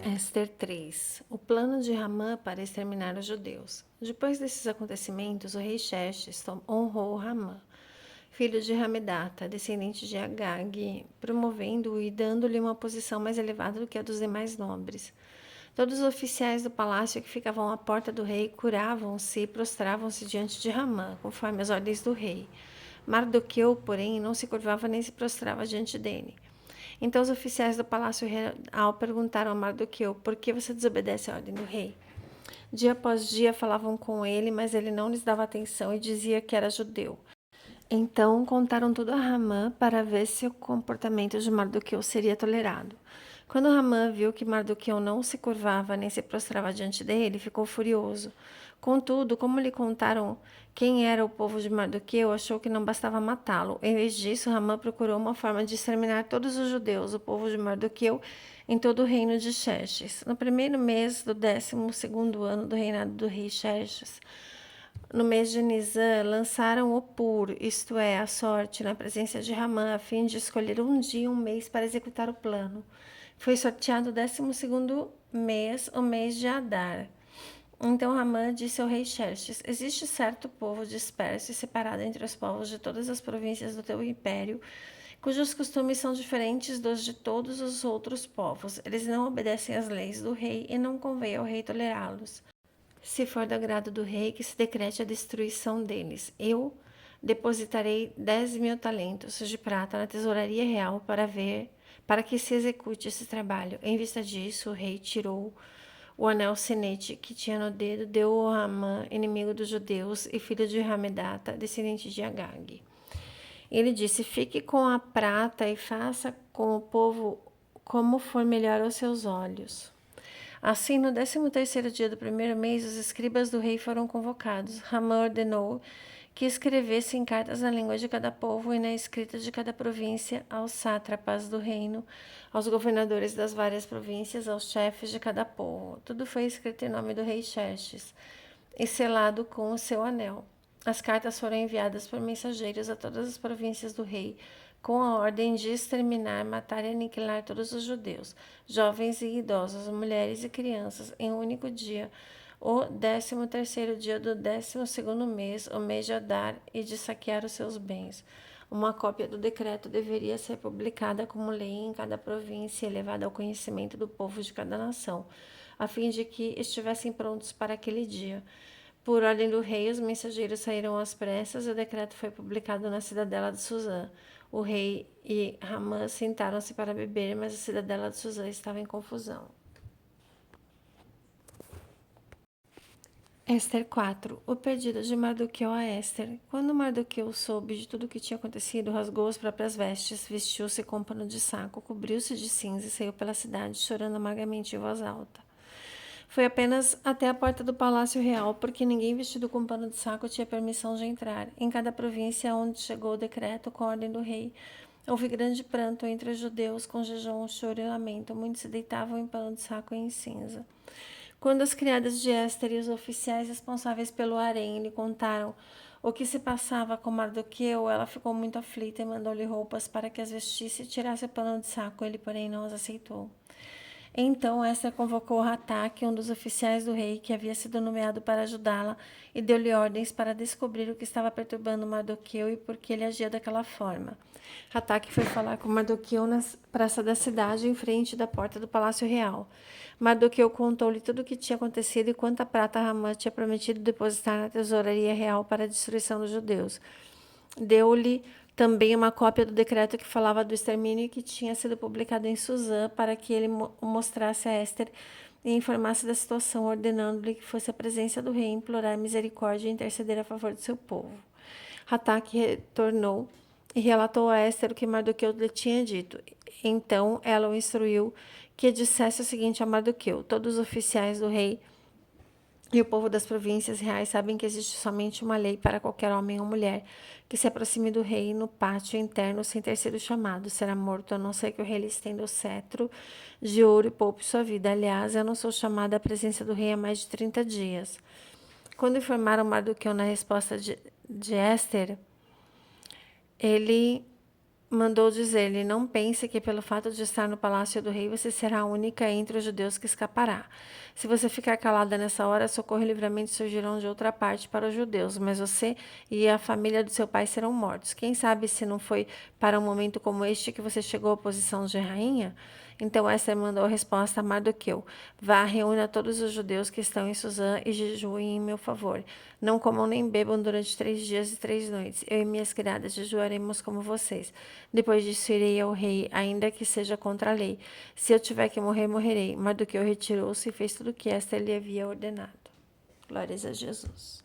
Éster 3. O plano de Ramã para exterminar os judeus. Depois desses acontecimentos, o rei Xerxes honrou Ramã, filho de Ramedata, descendente de Agag, promovendo-o e dando-lhe uma posição mais elevada do que a dos demais nobres. Todos os oficiais do palácio que ficavam à porta do rei curavam-se e prostravam-se diante de Ramã, conforme as ordens do rei. Mardoqueu, porém, não se curvava nem se prostrava diante dele. Então os oficiais do palácio real perguntaram a Mardoqueu: por que você desobedece à ordem do rei? Dia após dia falavam com ele, mas ele não lhes dava atenção e dizia que era judeu. Então contaram tudo a Ramã para ver se o comportamento de Mardoqueu seria tolerado. Quando Ramã viu que Mardoqueu não se curvava nem se prostrava diante dele, ficou furioso. Contudo, como lhe contaram quem era o povo de Mardoqueu, achou que não bastava matá-lo. Em vez disso, Ramã procurou uma forma de exterminar todos os judeus, o povo de Mardoqueu, em todo o reino de Xerxes. No primeiro mês do 12º ano do reinado do rei Xerxes, no mês de Nisan, lançaram o Pur, isto é, a sorte, na presença de Ramã, a fim de escolher um dia e um mês para executar o plano. Foi sorteado o 12º mês, o mês de Adar. Então Ramã disse ao rei Xerxes: existe certo povo disperso e separado entre os povos de todas as províncias do teu império, cujos costumes são diferentes dos de todos os outros povos. Eles não obedecem às leis do rei e não convém ao rei tolerá-los. Se for do agrado do rei, que se decrete a destruição deles. Eu depositarei 10.000 talentos de prata na tesouraria real para que se execute esse trabalho. Em vista disso, o rei tirou o anel sinete que tinha no dedo, deu-o a Amã, inimigo dos judeus e filho de Ramedata, descendente de Agag. Ele disse: fique com a prata e faça com o povo como for melhor aos seus olhos. Assim, no 13º dia do primeiro mês, os escribas do rei foram convocados. Ramã ordenou que escrevessem cartas na língua de cada povo e na escrita de cada província aos sátrapas do reino, aos governadores das várias províncias, aos chefes de cada povo. Tudo foi escrito em nome do rei Xerxes e selado com o seu anel. As cartas foram enviadas por mensageiros a todas as províncias do rei, com a ordem de exterminar, matar e aniquilar todos os judeus, jovens e idosos, mulheres e crianças, em um único dia, o 13º dia do 12º mês, o mês de Adar, e de saquear os seus bens. Uma cópia do decreto deveria ser publicada como lei em cada província e levada ao conhecimento do povo de cada nação, a fim de que estivessem prontos para aquele dia. Por ordem do rei, os mensageiros saíram às pressas e o decreto foi publicado na cidadela de Suzã. O rei e Ramã sentaram-se para beber, mas a cidadela de Suzã estava em confusão. Éster 4. O pedido de Mardoqueu a Éster. Quando Mardoqueu soube de tudo o que tinha acontecido, rasgou as próprias vestes, vestiu-se com um pano de saco, cobriu-se de cinza e saiu pela cidade, chorando amargamente em voz alta. Foi apenas até a porta do palácio real, porque ninguém vestido com pano de saco tinha permissão de entrar. Em cada província onde chegou o decreto com a ordem do rei, houve grande pranto entre os judeus, com jejum, choro e lamento. Muitos se deitavam em pano de saco e em cinza. Quando as criadas de Éster e os oficiais responsáveis pelo harém lhe contaram o que se passava com Mardoqueu, ela ficou muito aflita e mandou-lhe roupas para que as vestisse e tirasse o pano de saco. Ele, porém, não as aceitou. Então Éster convocou Hataque, um dos oficiais do rei, que havia sido nomeado para ajudá-la, e deu-lhe ordens para descobrir o que estava perturbando Mardoqueu e por que ele agia daquela forma. Hataque foi falar com Mardoqueu na praça da cidade, em frente da porta do palácio real. Mardoqueu contou-lhe tudo o que tinha acontecido e quanta prata Ramã tinha prometido depositar na tesouraria real para a destruição dos judeus. Deu-lhe também uma cópia do decreto que falava do extermínio e que tinha sido publicado em Suzã, para que ele mostrasse a Éster e informasse da situação, ordenando-lhe que fosse à presença do rei implorar misericórdia e interceder a favor do seu povo. Hataque retornou e relatou a Éster o que Mardoqueu lhe tinha dito. Então ela o instruiu que dissesse o seguinte a Mardoqueu: todos os oficiais do rei e o povo das províncias reais sabem que existe somente uma lei para qualquer homem ou mulher que se aproxime do rei no pátio interno sem ter sido chamado. Será morto, a não ser que o rei lhe estenda o cetro de ouro e poupe sua vida. Aliás, eu não sou chamada à presença do rei há mais de 30 dias. Quando informaram Mardoqueu na resposta de Éster, ele mandou dizer-lhe: Não pense que pelo fato de estar no palácio do rei você será a única entre os judeus que escapará. Se você ficar calada nessa hora, socorro e livramento surgirão de outra parte para os judeus, mas você e a família do seu pai serão mortos. Quem sabe se não foi para um momento como este que você chegou à posição de rainha? Então Esther mandou a resposta a Mardoqueu: Vá, reúna todos os judeus que estão em Suzã e jejuem em meu favor. Não comam nem bebam durante 3 dias e 3 noites. Eu e minhas criadas jejuaremos como vocês. Depois disso irei ao rei, ainda que seja contra a lei. Se eu tiver que morrer, morrerei. Mardoqueu retirou-se e fez tudo o que Esther lhe havia ordenado. Glórias a Jesus.